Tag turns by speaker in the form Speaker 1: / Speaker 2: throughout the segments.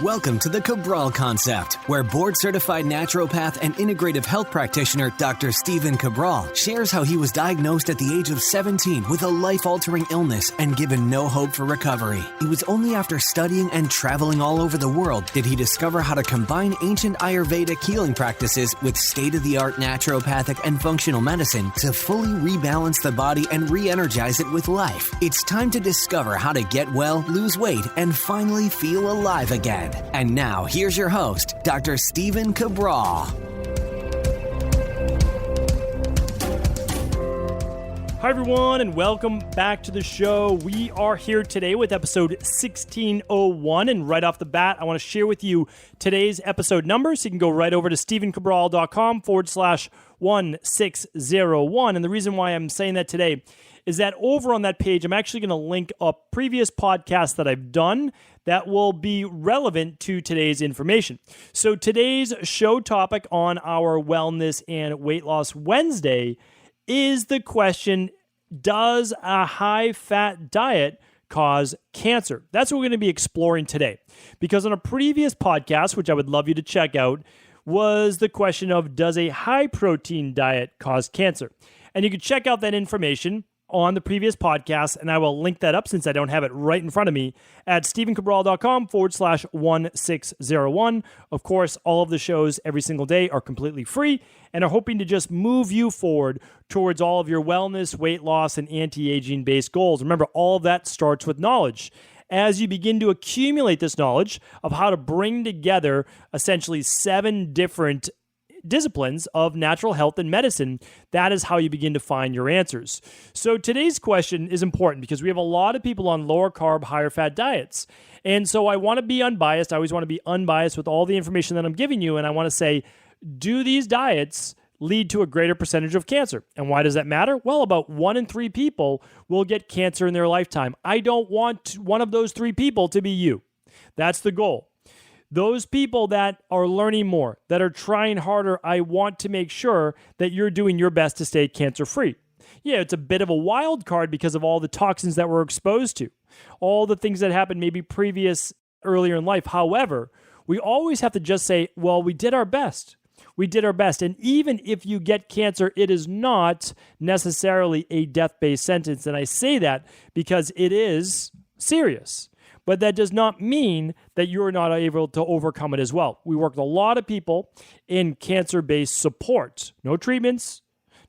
Speaker 1: Welcome to the Cabral Concept, where board-certified naturopath and integrative health practitioner Dr. Stephen Cabral shares how he was diagnosed at the age of 17 with a life-altering illness and given no hope for recovery. It was only after studying and traveling all over the world did he discover how to combine ancient Ayurvedic healing practices with state-of-the-art naturopathic and functional medicine to fully rebalance the body and re-energize it with life. It's time to discover how to get well, lose weight, and finally feel alive again. And now, here's your host, Dr. Stephen Cabral.
Speaker 2: Hi, everyone, and welcome back to the show. We are here today with episode 1601, and right off the bat, I want to share with you today's episode number, so you can go right over to stephencabral.com/1601, and the reason why I'm saying that today is that over on that page, I'm actually going to link up previous podcasts that I've done that will be relevant to today's information. So today's show topic on our Wellness and Weight Loss Wednesday is the question, does a high-fat diet cause cancer? That's what we're going to be exploring today. Because on a previous podcast, which I would love you to check out, was the question of, does a high-protein diet cause cancer? And you can check out that information on the previous podcast, and I will link that up since I don't have it right in front of me at stephencabral.com/1601. Of course, all of the shows every single day are completely free and are hoping to just move you forward towards all of your wellness, weight loss, and anti-aging based goals. Remember, all of that starts with knowledge. As you begin to accumulate this knowledge of how to bring together essentially 7 different disciplines of natural health and medicine, that is how you begin to find your answers. So today's question is important because we have a lot of people on lower carb, higher fat diets. And so I want to be unbiased. I always want to be unbiased with all the information that I'm giving you. And I want to say, do these diets lead to a greater percentage of cancer? And why does that matter? Well, about 1 in 3 people will get cancer in their lifetime. I don't want one of those 3 people to be you. That's the goal. Those people that are learning more, that are trying harder, I want to make sure that you're doing your best to stay cancer-free. Yeah, it's a bit of a wild card because of all the toxins that we're exposed to, all the things that happened maybe earlier in life. However, we always have to just say, well, we did our best. We did our best. And even if you get cancer, it is not necessarily a death-based sentence. And I say that because it is serious. But that does not mean that you're not able to overcome it as well. We work with a lot of people in cancer-based support. No treatments,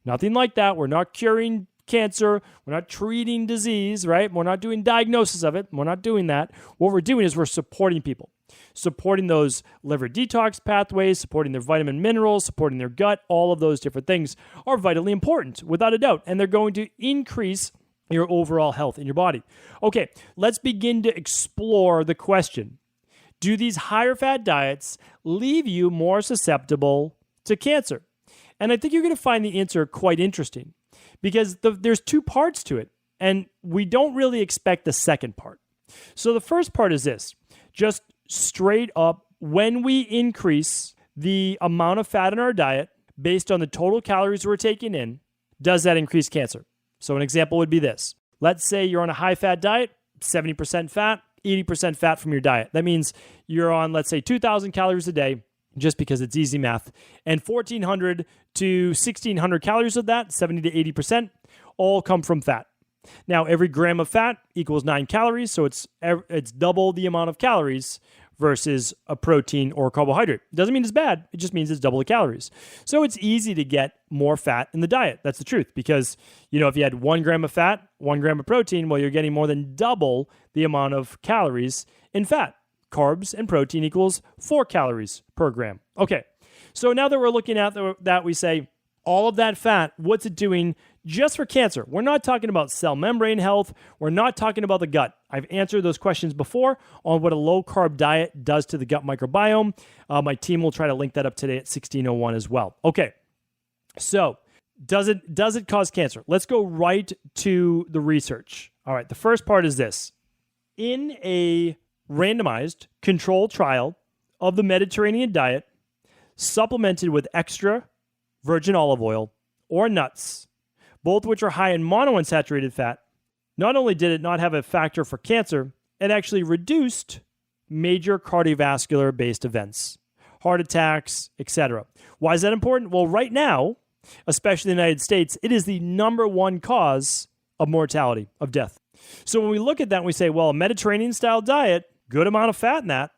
Speaker 2: nothing like that. We're not curing cancer. We're not treating disease, right? We're not doing diagnosis of it. We're not doing that. What we're doing is we're supporting people, supporting those liver detox pathways, supporting their vitamin minerals, supporting their gut. All of those different things are vitally important, without a doubt. And they're going to increase your overall health in your body. Okay, let's begin to explore the question. Do these higher fat diets leave you more susceptible to cancer? And I think you're going to find the answer quite interesting because there's 2 parts to it, and we don't really expect the second part. So the first part is this, just straight up, when we increase the amount of fat in our diet based on the total calories we're taking in, does that increase cancer? So an example would be this. Let's say you're on a high-fat diet, 70% fat, 80% fat from your diet. That means you're on, let's say, 2,000 calories a day, just because it's easy math, and 1,400 to 1,600 calories of that, 70 to 80%, all come from fat. Now, every gram of fat equals 9 calories, so it's double the amount of calories versus a protein or carbohydrate. It doesn't mean it's bad. It just means it's double the calories. So it's easy to get more fat in the diet. That's the truth. Because, if you had 1 gram of fat, 1 gram of protein, well, you're getting more than double the amount of calories in fat. Carbs and protein equals 4 calories per gram. Okay. So now that we're looking at that, we say, all of that fat, what's it doing just for cancer? We're not talking about cell membrane health. We're not talking about the gut. I've answered those questions before on what a low-carb diet does to the gut microbiome. My team will try to link that up today at 1601 as well. Okay, so does it cause cancer? Let's go right to the research. All right, the first part is this. In a randomized controlled trial of the Mediterranean diet, supplemented with extra virgin olive oil or nuts, both which are high in monounsaturated fat, not only did it not have a factor for cancer, it actually reduced major cardiovascular-based events, heart attacks, etc. Why is that important? Well, right now, especially in the United States, it is the number one cause of mortality, of death. So when we look at that and we say, well, a Mediterranean-style diet, good amount of fat in that.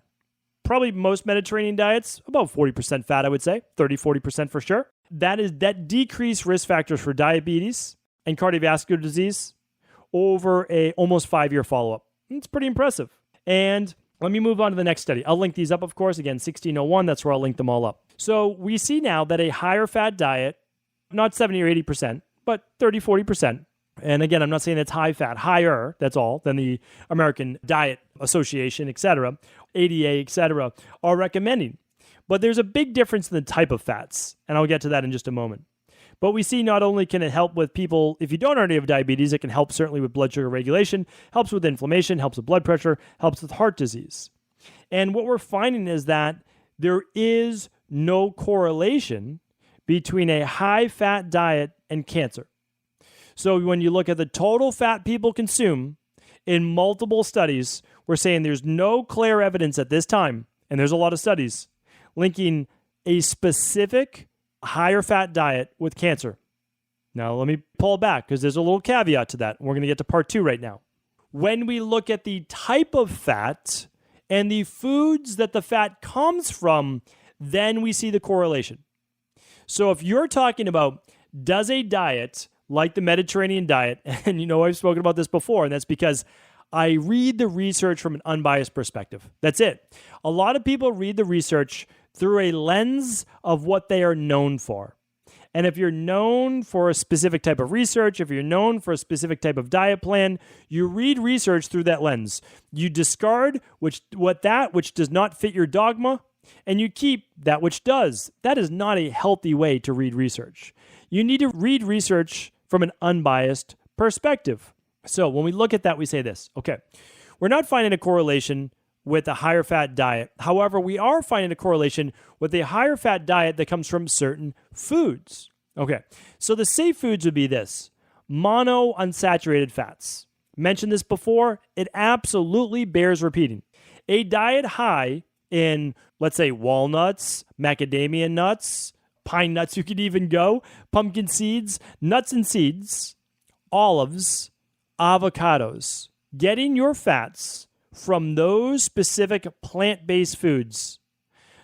Speaker 2: Probably most Mediterranean diets, about 40% fat, I would say, 30-40% for sure. That decreased risk factors for diabetes and cardiovascular disease over a almost 5-year follow-up. It's pretty impressive. And let me move on to the next study. I'll link these up, of course. Again, 1601, that's where I'll link them all up. So we see now that a higher fat diet, not 70 or 80%, but 30-40%. And again, I'm not saying it's high fat, higher, that's all, than the American Diet Association, et cetera, ADA, et cetera, are recommending. But there's a big difference in the type of fats, and I'll get to that in just a moment. But we see not only can it help with people, if you don't already have diabetes, it can help certainly with blood sugar regulation, helps with inflammation, helps with blood pressure, helps with heart disease. And what we're finding is that there is no correlation between a high-fat diet and cancer. So when you look at the total fat people consume in multiple studies, we're saying there's no clear evidence at this time, and there's a lot of studies, linking a specific higher fat diet with cancer. Now, let me pull back because there's a little caveat to that. We're going to get to part 2 right now. When we look at the type of fat and the foods that the fat comes from, then we see the correlation. So if you're talking about, does a diet like the Mediterranean diet, and you know I've spoken about this before, and that's because I read the research from an unbiased perspective. That's it. A lot of people read the research through a lens of what they are known for. And if you're known for a specific type of research, if you're known for a specific type of diet plan, you read research through that lens. You discard which does not fit your dogma, and you keep that which does. That is not a healthy way to read research. You need to read research from an unbiased perspective. So when we look at that, we say this. Okay, we're not finding a correlation with a higher fat diet. However, we are finding a correlation with a higher fat diet that comes from certain foods. Okay, so the safe foods would be this: monounsaturated fats. Mentioned this before, it absolutely bears repeating. A diet high in, let's say, walnuts, macadamia nuts, pine nuts, you could even go, pumpkin seeds, nuts and seeds, olives, avocados. Getting your fats from those specific plant-based foods,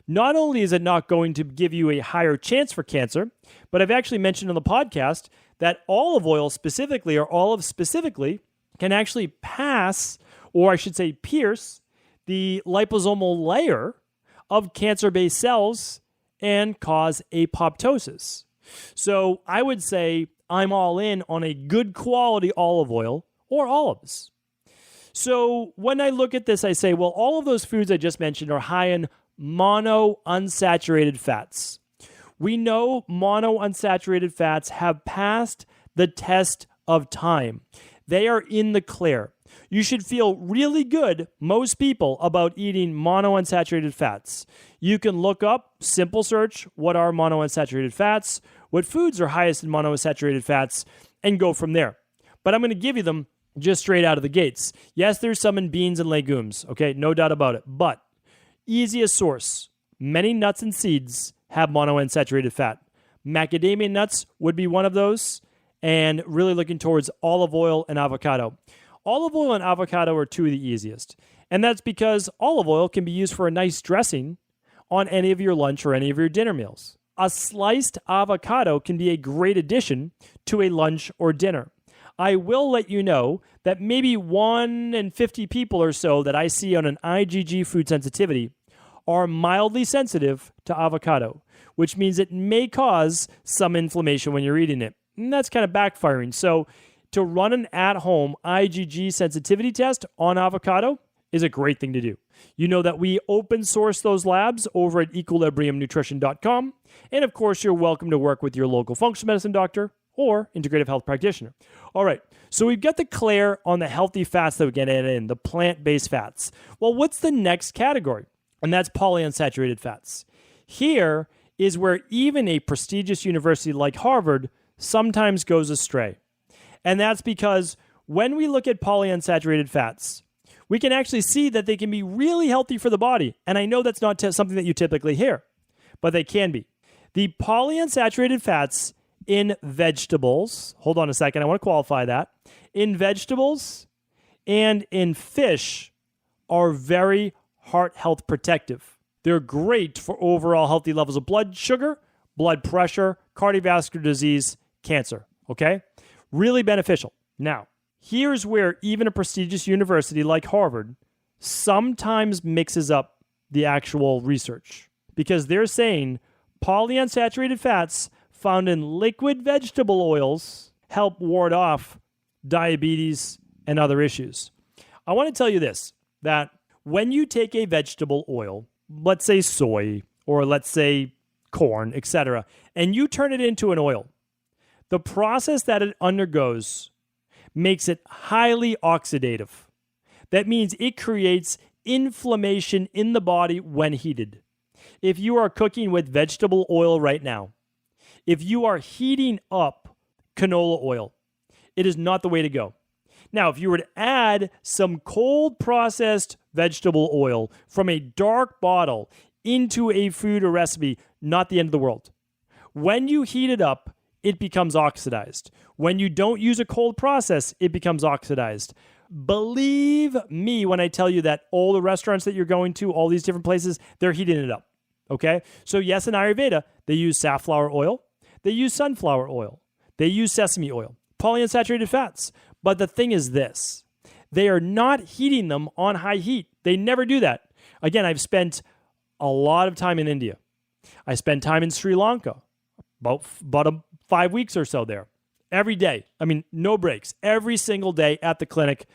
Speaker 2: not only is it not going to give you a higher chance for cancer, but I've actually mentioned on the podcast that olive oil specifically, or olives specifically, can actually pass, or I should say pierce, the liposomal layer of cancer-based cells and cause apoptosis. So I would say I'm all in on a good quality olive oil or olives. So when I look at this, I say, well, all of those foods I just mentioned are high in monounsaturated fats. We know monounsaturated fats have passed the test of time. They are in the clear. You should feel really good, most people, about eating monounsaturated fats. You can look up, simple search, what are monounsaturated fats, what foods are highest in monounsaturated fats, and go from there. But I'm going to give you them just straight out of the gates. Yes, there's some in beans and legumes, okay, no doubt about it. But easiest source, many nuts and seeds have monounsaturated fat. Macadamia nuts would be one of those, and really looking towards olive oil and avocado. Olive oil and avocado are two of the easiest, and that's because olive oil can be used for a nice dressing on any of your lunch or any of your dinner meals. A sliced avocado can be a great addition to a lunch or dinner. I will let you know that maybe 1 in 50 people or so that I see on an IgG food sensitivity are mildly sensitive to avocado, which means it may cause some inflammation when you're eating it. And that's kind of backfiring. So to run an at-home IgG sensitivity test on avocado is a great thing to do. You know that we open source those labs over at equilibriumnutrition.com. And of course, you're welcome to work with your local functional medicine doctor or integrative health practitioner. All right, so we've got the clear on the healthy fats that we get in, the plant-based fats. Well, what's the next category? And that's polyunsaturated fats. Here is where even a prestigious university like Harvard sometimes goes astray. And that's because when we look at polyunsaturated fats, we can actually see that they can be really healthy for the body. And I know that's not something that you typically hear, but they can be. The polyunsaturated fats in vegetables, hold on a second, I want to qualify that. In vegetables and in fish are very heart health protective. They're great for overall healthy levels of blood sugar, blood pressure, cardiovascular disease, cancer, okay? Really beneficial. Now, here's where even a prestigious university like Harvard sometimes mixes up the actual research because they're saying polyunsaturated fats found in liquid vegetable oils help ward off diabetes and other issues. I want to tell you this, that when you take a vegetable oil, let's say soy or let's say corn, etc., and you turn it into an oil, the process that it undergoes makes it highly oxidative. That means it creates inflammation in the body when heated. If you are cooking with vegetable oil right now, if you are heating up canola oil, it is not the way to go. Now, if you were to add some cold processed vegetable oil from a dark bottle into a food or recipe, not the end of the world. When you heat it up, it becomes oxidized. When you don't use a cold process, it becomes oxidized. Believe me when I tell you that all the restaurants that you're going to, all these different places, they're heating it up. Okay? So yes, in Ayurveda, they use safflower oil, they use sunflower oil, they use sesame oil, polyunsaturated fats. But the thing is this, they are not heating them on high heat. They never do that. Again, I've spent a lot of time in India. I spent time in Sri Lanka, about 5 weeks or so there. Every day. I mean, no breaks. Every single day at the clinic.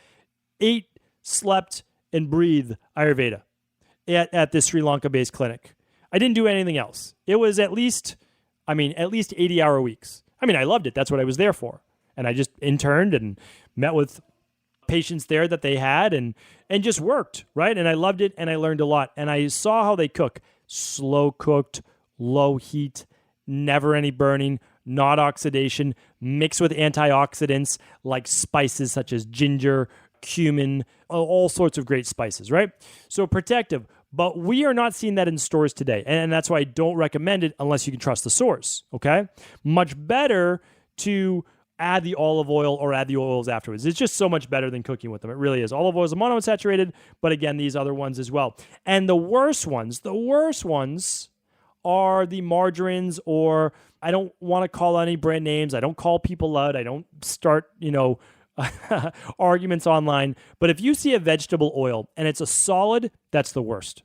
Speaker 2: Ate, slept, and breathed Ayurveda at this Sri Lanka-based clinic. I didn't do anything else. It was at least 80-hour weeks. I mean, I loved it. That's what I was there for. And I just interned and met with patients there that they had and just worked, right? And I loved it and I learned a lot. And I saw how they cook. Slow cooked, low heat, never any burning, not oxidation, mixed with antioxidants like spices such as ginger, cumin, all sorts of great spices, right? So protective. But we are not seeing that in stores today. And that's why I don't recommend it unless you can trust the source, okay? Much better to add the olive oil or add the oils afterwards. It's just so much better than cooking with them. It really is. Olive oil is monounsaturated, but again, these other ones as well. And the worst ones are the margarines, or I don't want to call any brand names. I don't call people out. I don't start, arguments online. But if you see a vegetable oil and it's a solid, that's the worst.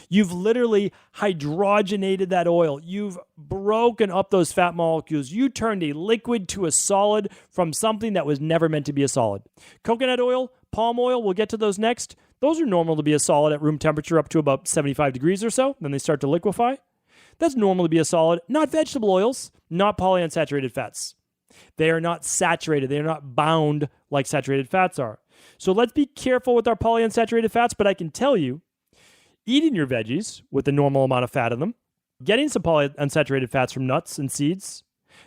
Speaker 2: You've literally hydrogenated that oil. You've broken up those fat molecules. You turned a liquid to a solid from something that was never meant to be a solid. Coconut oil, palm oil, we'll get to those next. Those are normal to be a solid at room temperature up to about 75 degrees or so. Then they start to liquefy. That's normal to be a solid. Not vegetable oils, not polyunsaturated fats. They are not saturated. They are not bound like saturated fats are. So let's be careful with our polyunsaturated fats, but I can tell you, eating your veggies with the normal amount of fat in them, getting some polyunsaturated fats from nuts and seeds,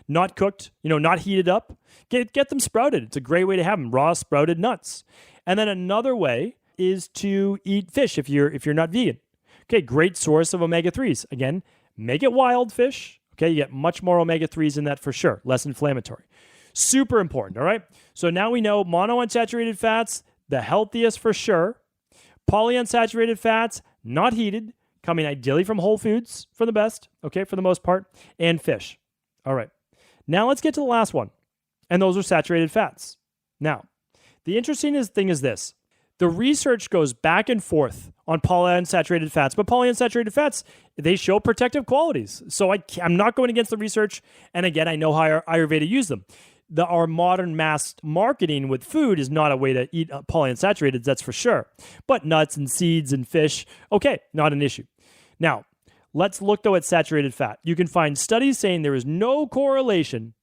Speaker 2: not cooked, not heated up, get them sprouted. It's a great way to have them, raw sprouted nuts. And then another way is to eat fish if you're not vegan. Okay, great source of omega-3s. Again, make it wild fish. Okay, you get much more omega-3s in that for sure, less inflammatory. Super important, all right? So now we know monounsaturated fats, the healthiest for sure. Polyunsaturated fats, not heated, coming ideally from whole foods for the best, okay, for the most part, and fish. All right. Now let's get to the last one, and those are saturated fats. Now, the interesting thing is this. The research goes back and forth on polyunsaturated fats, but polyunsaturated fats, they show protective qualities. So I'm not going against the research, and again, I know how Ayurveda use them. Our modern mass marketing with food is not a way to eat polyunsaturated, that's for sure. But nuts and seeds and fish, okay, not an issue. Now, let's look though at saturated fat. You can find studies saying there is no correlation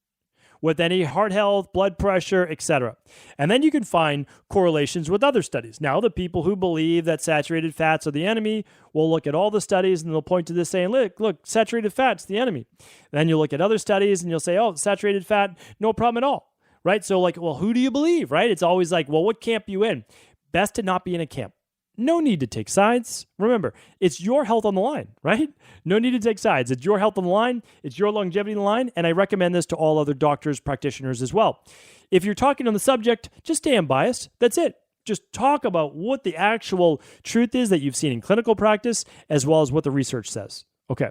Speaker 2: with any heart health, blood pressure, etc. And then you can find correlations with other studies. Now, the people who believe that saturated fats are the enemy will look at all the studies and they'll point to this saying, look, saturated fat's the enemy. Then you'll look at other studies and you'll say, oh, saturated fat, no problem at all, right? So who do you believe, right? It's always like, well, what camp you in? best to not be in a camp. No need to take sides. Remember, it's your health on the line, right? No need to take sides. It's your health on the line. It's your longevity on the line. And I recommend this to all other doctors, practitioners as well. If you're talking on the subject, just stay unbiased. That's it. Just talk about what the actual truth is that you've seen in clinical practice, as well as what the research says. Okay,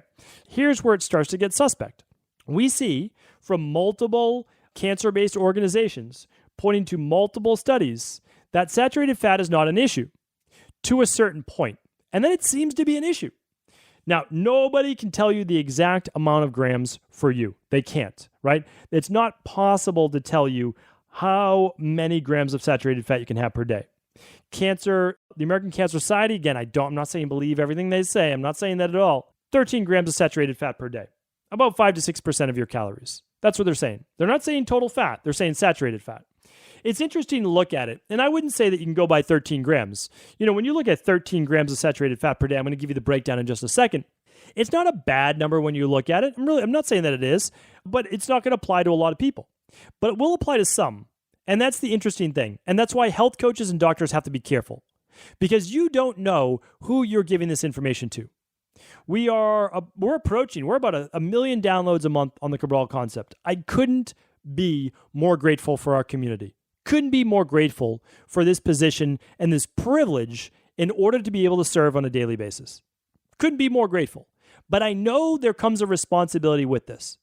Speaker 2: here's where it starts to get suspect. We see from multiple cancer-based organizations pointing to multiple studies that saturated fat is not an issue to a certain point. And then it seems to be an issue. Now, nobody can tell you the exact amount of grams for you. They can't, right? It's not possible to tell you how many grams of saturated fat you can have per day. The American Cancer Society, again, I'm not saying believe everything they say. I'm not saying that at all. 13 grams of saturated fat per day. About 5 to 6% of your calories. That's what they're saying. They're not saying total fat. They're saying saturated fat. It's interesting to look at it, and I wouldn't say that you can go by 13 grams. When you look at 13 grams of saturated fat per day, I'm going to give you the breakdown in just a second. It's not a bad number when you look at it. I'm not saying that it is, but it's not going to apply to a lot of people. But it will apply to some, and that's the interesting thing. And that's why health coaches and doctors have to be careful, because you don't know who you're giving this information to. We're about a million downloads a month on the Cabral concept. I couldn't be more grateful for our community. Couldn't be more grateful for this position and this privilege in order to be able to serve on a daily basis. Couldn't be more grateful. But I know there comes a responsibility with this.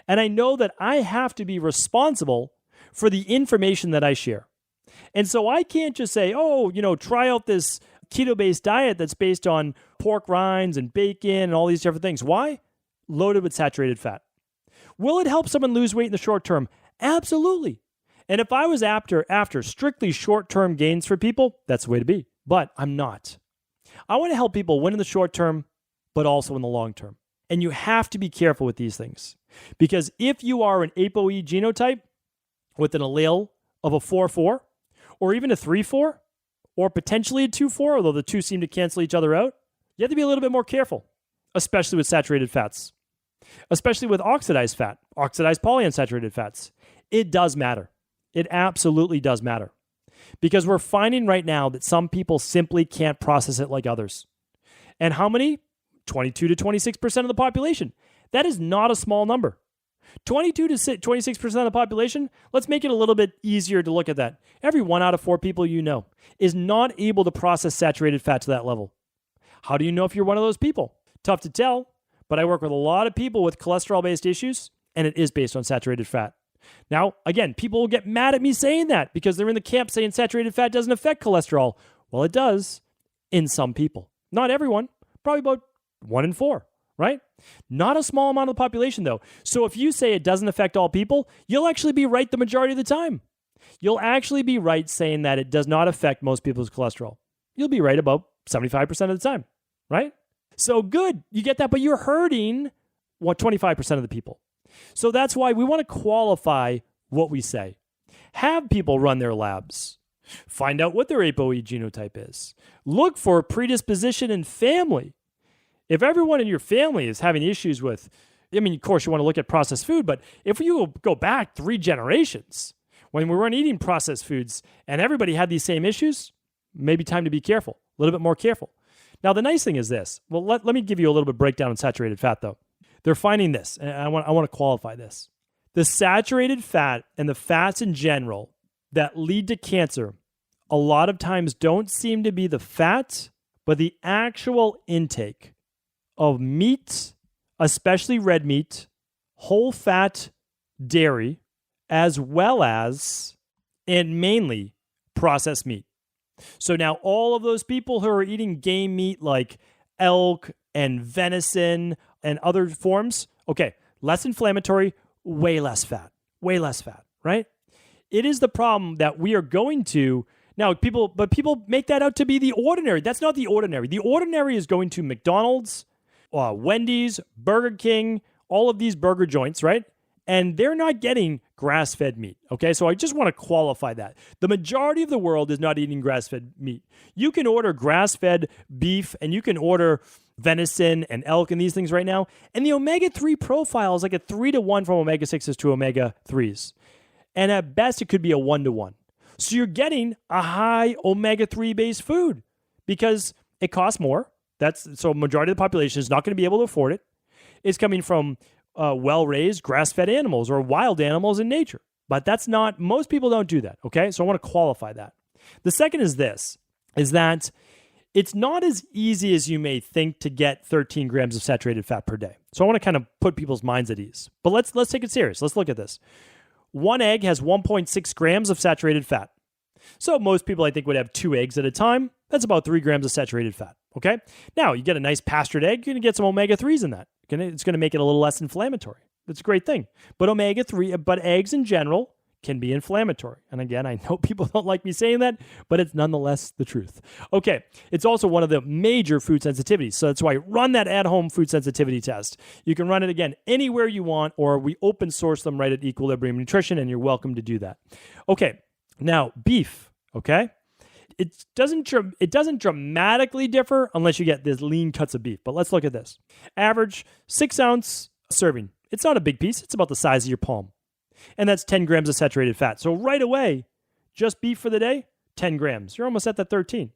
Speaker 2: And I know that I have to be responsible for the information that I share. And so I can't just say, try out this keto-based diet that's based on pork rinds and bacon and all these different things. Why? Loaded with saturated fat. Will it help someone lose weight in the short term? Absolutely. And if I was after strictly short-term gains for people, that's the way to be. But I'm not. I want to help people win in the short term, but also in the long term. And you have to be careful with these things. Because if you are an ApoE genotype with an allele of a 4-4, or even a 3-4, or potentially a 2-4, although the two seem to cancel each other out, you have to be a little bit more careful, especially with saturated fats, especially with oxidized fat, oxidized polyunsaturated fats. It does matter. It absolutely does matter. Because we're finding right now that some people simply can't process it like others. And how many? 22 to 26% of the population. That is not a small number. 22 to 26% of the population, let's make it a little bit easier to look at that. Every 1 out of 4 people you know is not able to process saturated fat to that level. How do you know if you're one of those people? Tough to tell, but I work with a lot of people with cholesterol-based issues, and it is based on saturated fat. Now, again, people will get mad at me saying that because they're in the camp saying saturated fat doesn't affect cholesterol. Well, it does in some people. Not everyone, probably about 1 in 4, right? Not a small amount of the population, though. So if you say it doesn't affect all people, you'll actually be right the majority of the time. You'll actually be right saying that it does not affect most people's cholesterol. You'll be right about 75% of the time, right? So good, you get that, but you're hurting 25% of the people. So that's why we want to qualify what we say. Have people run their labs. Find out what their ApoE genotype is. Look for predisposition in family. If everyone in your family is having issues with, of course, you want to look at processed food, but if you go back 3 generations, when we weren't eating processed foods and everybody had these same issues, maybe time to be careful, a little bit more careful. Now, the nice thing is this. Well, let me give you a little bit of breakdown on saturated fat, though. They're finding this, and I want to qualify this. The saturated fat and the fats in general that lead to cancer a lot of times don't seem to be the fat, but the actual intake of meat, especially red meat, whole fat dairy, as well as, and mainly, processed meat. So now all of those people who are eating game meat like elk and venison and other forms, okay, less inflammatory, way less fat, right? It is the problem that we are going to, now people make that out to be the ordinary. That's not the ordinary. The ordinary is going to McDonald's, Wendy's, Burger King, all of these burger joints, right? And they're not getting grass-fed meat, okay? So I just want to qualify that. The majority of the world is not eating grass-fed meat. You can order grass-fed beef, and you can order venison and elk and these things right now, and the omega-3 profile is like a 3-to-1 from omega-6s to omega-3s. And at best, it could be a 1-to-1. So you're getting a high omega-3 based food because it costs more. So majority of the population is not going to be able to afford it. It's coming from well-raised, grass-fed animals or wild animals in nature. But most people don't do that, okay? So I want to qualify that. The second is that it's not as easy as you may think to get 13 grams of saturated fat per day. So I want to kind of put people's minds at ease. But let's take it serious. Let's look at this. One egg has 1.6 grams of saturated fat. So most people, I think, would have 2 eggs at a time. That's about 3 grams of saturated fat, okay? Now, you get a nice pastured egg, you're going to get some omega-3s in that. It's going to make it a little less inflammatory. That's a great thing. But eggs in general can be inflammatory. And again, I know people don't like me saying that, but it's nonetheless the truth. Okay, it's also one of the major food sensitivities. So that's why run that at-home food sensitivity test. You can run it, again, anywhere you want, or we open source them right at Equilibrium Nutrition, and you're welcome to do that. Okay, now beef, okay? It doesn't dramatically differ unless you get these lean cuts of beef. But let's look at this. Average 6-ounce serving. It's not a big piece. It's about the size of your palm. And that's 10 grams of saturated fat. So right away, just beef for the day, 10 grams. You're almost at that 13.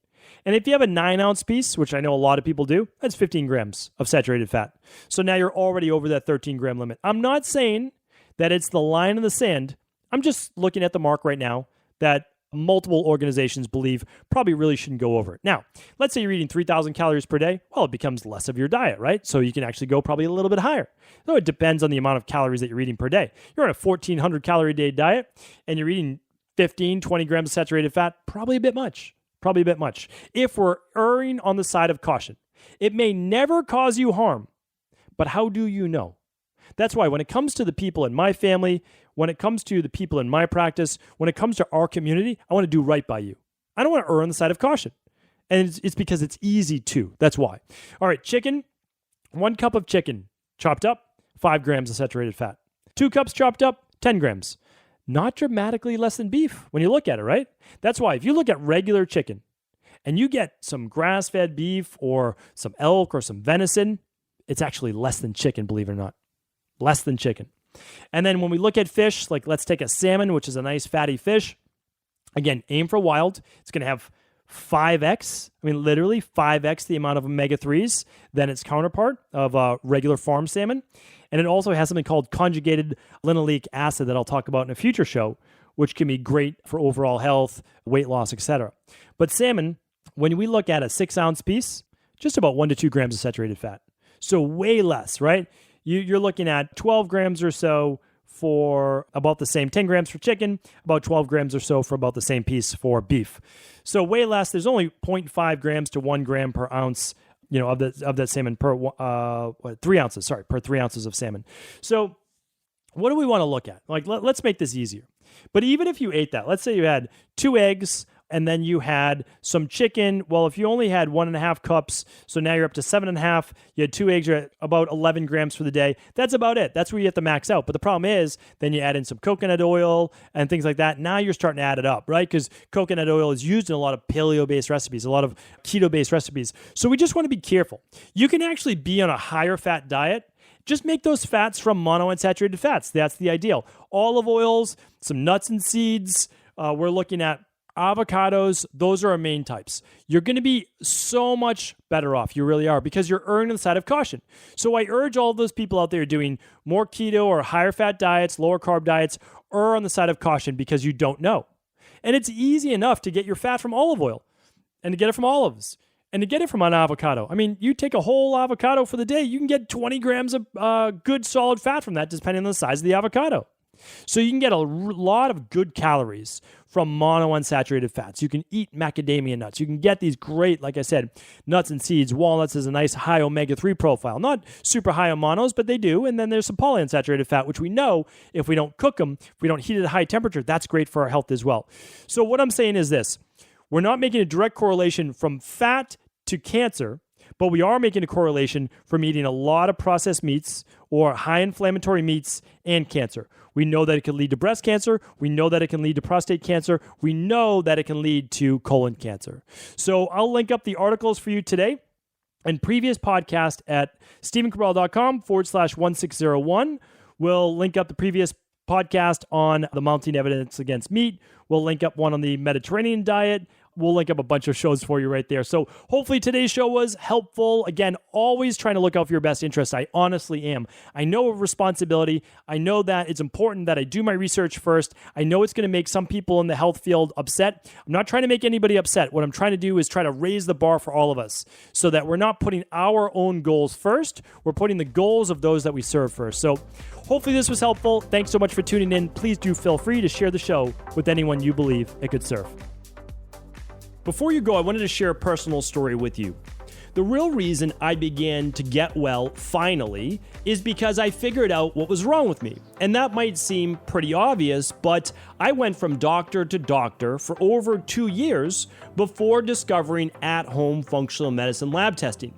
Speaker 2: And if you have a 9-ounce piece, which I know a lot of people do, that's 15 grams of saturated fat. So now you're already over that 13-gram limit. I'm not saying that it's the line in the sand. I'm just looking at the mark right now that multiple organizations believe probably really shouldn't go over it. Now, let's say you're eating 3,000 calories per day. Well, it becomes less of your diet, right? So you can actually go probably a little bit higher. So it depends on the amount of calories that you're eating per day. You're on a 1,400 calorie a day diet and you're eating 15, 20 grams of saturated fat, probably a bit much. If we're erring on the side of caution, it may never cause you harm, but how do you know? That's why when it comes to the people in my family, when it comes to the people in my practice, when it comes to our community, I want to do right by you. I don't want to err on the side of caution. And it's because it's easy to. That's why. All right, chicken, 1 cup of chicken chopped up, 5 grams of saturated fat. 2 cups chopped up, 10 grams. Not dramatically less than beef when you look at it, right? That's why if you look at regular chicken and you get some grass-fed beef or some elk or some venison, it's actually less than chicken, believe it or not. Less than chicken. And then when we look at fish, like let's take a salmon, which is a nice fatty fish. Again, aim for wild. It's going to have 5x, literally 5x the amount of omega-3s than its counterpart of regular farm salmon. And it also has something called conjugated linoleic acid that I'll talk about in a future show, which can be great for overall health, weight loss, etc. But salmon, when we look at a 6-ounce piece, just about 1 to 2 grams of saturated fat. So way less, right? You're looking at 12 grams or so for about the same, 10 grams for chicken, about 12 grams or so for about the same piece for beef. So way less. There's only 0.5 grams to 1 gram per ounce, of that salmon per 3 ounces. Per 3 ounces of salmon. So what do we want to look at? Let's make this easier. But even if you ate that, let's say you had 2 eggs and then you had some chicken. Well, if you only had 1.5 cups, so now you're up to 7.5. You had 2 eggs, you're at about 11 grams for the day. That's about it. That's where you have to max out. But the problem is, then you add in some coconut oil and things like that. Now you're starting to add it up, right? Because coconut oil is used in a lot of paleo-based recipes, a lot of keto-based recipes. So we just want to be careful. You can actually be on a higher fat diet. Just make those fats from monounsaturated fats. That's the ideal. Olive oils, some nuts and seeds. We're looking at avocados. Those are our main types. You're going to be so much better off. You really are, because you're erring on the side of caution. So I urge all of those people out there doing more keto or higher fat diets, lower carb diets, err on the side of caution because you don't know. And it's easy enough to get your fat from olive oil and to get it from olives and to get it from an avocado. You take a whole avocado for the day, you can get 20 grams of good solid fat from that, depending on the size of the avocado. So you can get a lot of good calories from monounsaturated fats. You can eat macadamia nuts. You can get these great, like I said, nuts and seeds. Walnuts is a nice high omega-3 profile. Not super high on monos, but they do. And then there's some polyunsaturated fat, which we know if we don't cook them, if we don't heat it at a high temperature, that's great for our health as well. So what I'm saying is this. We're not making a direct correlation from fat to cancer, but we are making a correlation from eating a lot of processed meats or high inflammatory meats and cancer. We know that it can lead to breast cancer. We know that it can lead to prostate cancer. We know that it can lead to colon cancer. So I'll link up the articles for you today and previous podcast at stephencabral.com/1601. We'll link up the previous podcast on the mounting evidence against meat. We'll link up one on the Mediterranean diet. We'll link up a bunch of shows for you right there. So hopefully today's show was helpful. Again, always trying to look out for your best interest. I honestly am. I know a responsibility. I know that it's important that I do my research first. I know it's going to make some people in the health field upset. I'm not trying to make anybody upset. What I'm trying to do is try to raise the bar for all of us so that we're not putting our own goals first. We're putting the goals of those that we serve first. So hopefully this was helpful. Thanks so much for tuning in. Please do feel free to share the show with anyone you believe it could serve. Before you go, I wanted to share a personal story with you. The real reason I began to get well finally is because I figured out what was wrong with me. And that might seem pretty obvious, but I went from doctor to doctor for over 2 years before discovering at-home functional medicine lab testing.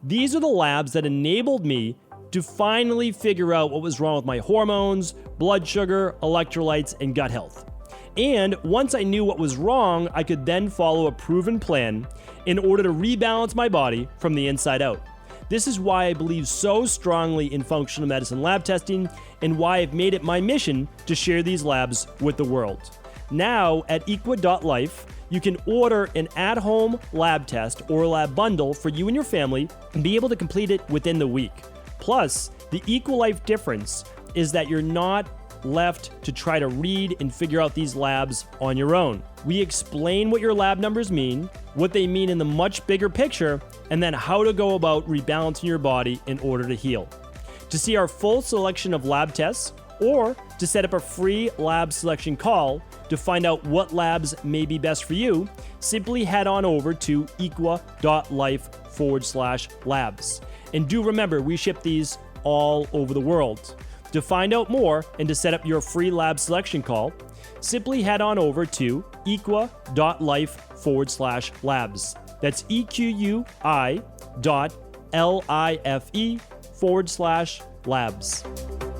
Speaker 2: These are the labs that enabled me to finally figure out what was wrong with my hormones, blood sugar, electrolytes, and gut health. And once I knew what was wrong, I could then follow a proven plan in order to rebalance my body from the inside out. This is why I believe so strongly in functional medicine lab testing and why I've made it my mission to share these labs with the world. Now at equa.life, you can order an at-home lab test or lab bundle for you and your family and be able to complete it within the week. Plus, the EquaLife difference is that you're not left to try to read and figure out these labs on your own. We explain what your lab numbers mean, what they mean in the much bigger picture, and then how to go about rebalancing your body in order to heal. To see our full selection of lab tests, or to set up a free lab selection call to find out what labs may be best for you, simply head on over to equa.life/labs. And do remember, we ship these all over the world. To find out more and to set up your free lab selection call, simply head on over to equa.life/labs. That's EQUI.LIFE/labs.